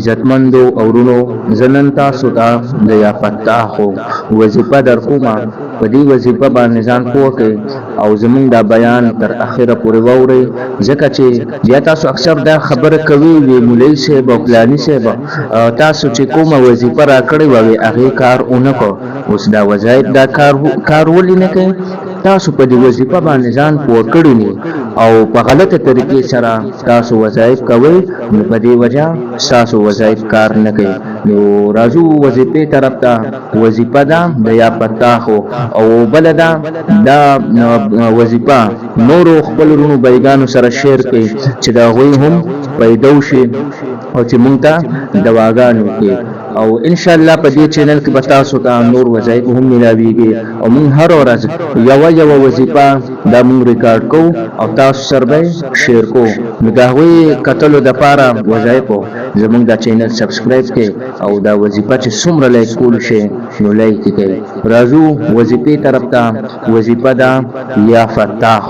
عزتمندو اورونو زنن تاسو ته د یا فتاح وظیفه در کومه. په دې وظیفه باندې ځان پوه کړئ او زمونږ دا بیان تر اخره پورې واورئ، ځکه چې بیا تاسو اکثر دا خبره کوي وي مولوي صاحب او فلاني صاحب تاسو چې کومه وظیفه راکړې وه هغې کار ونه کړ، اوس دا وظایف دا کار ولې نه کوي؟ تاسو په دې وظیفه باندې ځان پوه کړي نه او په غلطه طریقې سره تاسو وظایف کوئ، نو په دې وجه ستاسو وظایف کار نه کوي. نو راځو وظیفې طرف ته. وظیفه ده د یا فتاح او بله ده دا وظیفه نورو خپل ورونو بیګانو سره شیر کړئ چې د هغوی هم پیدا وشي او چې مونږ ته دواګانې وکړي. او ان شاء الله په دې چینل کې به تاسو ته نور وظایف هم ملاویږي او موږ هر ورځ یوه وظیفه دا موږ ریکارډ کوو او تاسو سره به شیر کوو. نو د هغوی کتلو دپاره وظایفو زموږ دا چینل سبسکرایب کړئ او دا وظیفه چې څومره لایک کول شي نو لایک یې کړئ. راځو وظیفې طرف ته. وظیفه ده یا فتاح.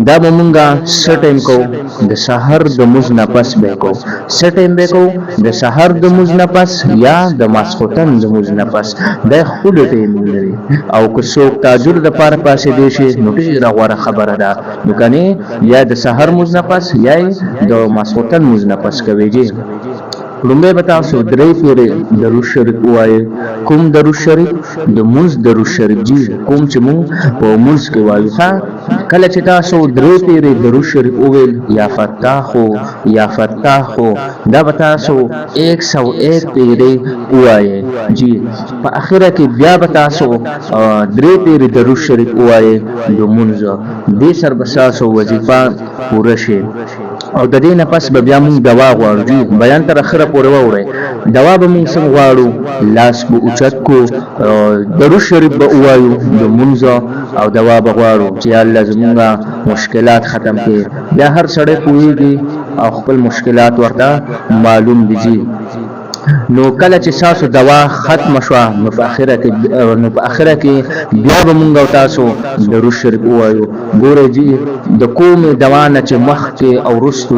دا به موږ څه ټایم کوو؟ د سحر د مونځ نه پس به یې کوو. څه ټایم به یې کوو؟ د سحر د مونځ نه پس یا د ماسخوتن د مونځ نه پس. دا ښکلی ټایم لري او که څوک تهجد دپاره پاڅېدی شي نو ډېره غوره خبره ده. نو کنې یا د سحر مونځ نه پس یا د ماسخوتن مونځ نه پس کوئ. جی لومړی به تاسو درې پیرې درود شریف ووایئ. کوم درود شریف؟ د مونځ درود شریف. جی کوم چې مونږ په مونځ کې وایو. کله چې تاسو درې پیرې درود شریف وویل یا فتاح یا فتاح دا به تاسو 101 پیرې ووایئ. جی په اخره کې بیا به تاسو درې پیرې درود شریف ووایئ د مونځ. دې سره به ستاسو وظیفه پوره شي. او د دې نه پس به بیا مونږ دوا غواړو. جی بیان تر اخره پورې واورئ. دوا به مونږ څنګه غواړو؟ لاس به اوچت کو، درود شریف به ووایو د مونځ او دوا به غواړو چې الله زمونږ مشکلات ختم کړي. بیا هر سړی پوهېږي او خپل مشکلات ورته معلوم دي. جی نو کله چې تاسو دوا ختم شوه نو په اخره کې بیا به مونږ او تاسو درود شریف ووایو. ګورئ جی د کومې دوا نه چې مخکې او وروستو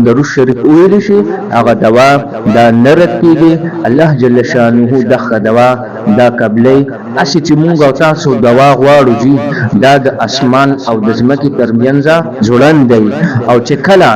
درود شریف وویلی شي هغه دوا دا نه رد کېږي. الله جل شانه دغه دوا دا قبلی. هسې چې مونږ او تاسو دوا غواړو جی دا د اسمان او د ځمکې ترمنځ ځوړند دی او چې کله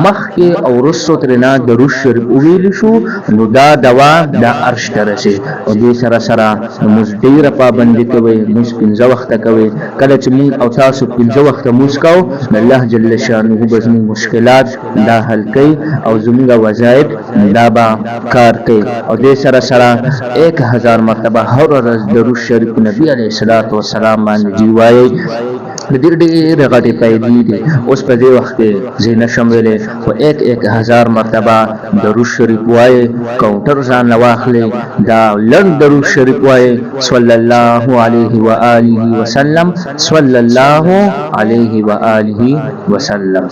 مخکې او وروستو ترېنه درود شریف وویلی شو نو دا دوا دا عرش ته رسي. او دې سره سره مونځ ډېره پابندي کوئ. مونځ 5 وخته کوئ. کله چې مونږ او تاسو 5 وخته مونځ کوو نو الله جل شانه به زموږ مشکلات دا حل کوي او زموږ وظایف دا به کار کوي. او دې سره سره 1000 مرتبه هر ورځ درود شریف نبی علیه الصلاۃ والسلام باندې جی وایئ. د دې ډېرې غټې فایدې دي. اوس په دې وخت کې زه نشم ویلی خو 1000 مرتبه درود شریف وایئ. کاونټر ځان له واخلئ دا لنډ درود شریف وایئ. صلی الله علیه و آله وسلم. صلی الله علیه و آله وسلم.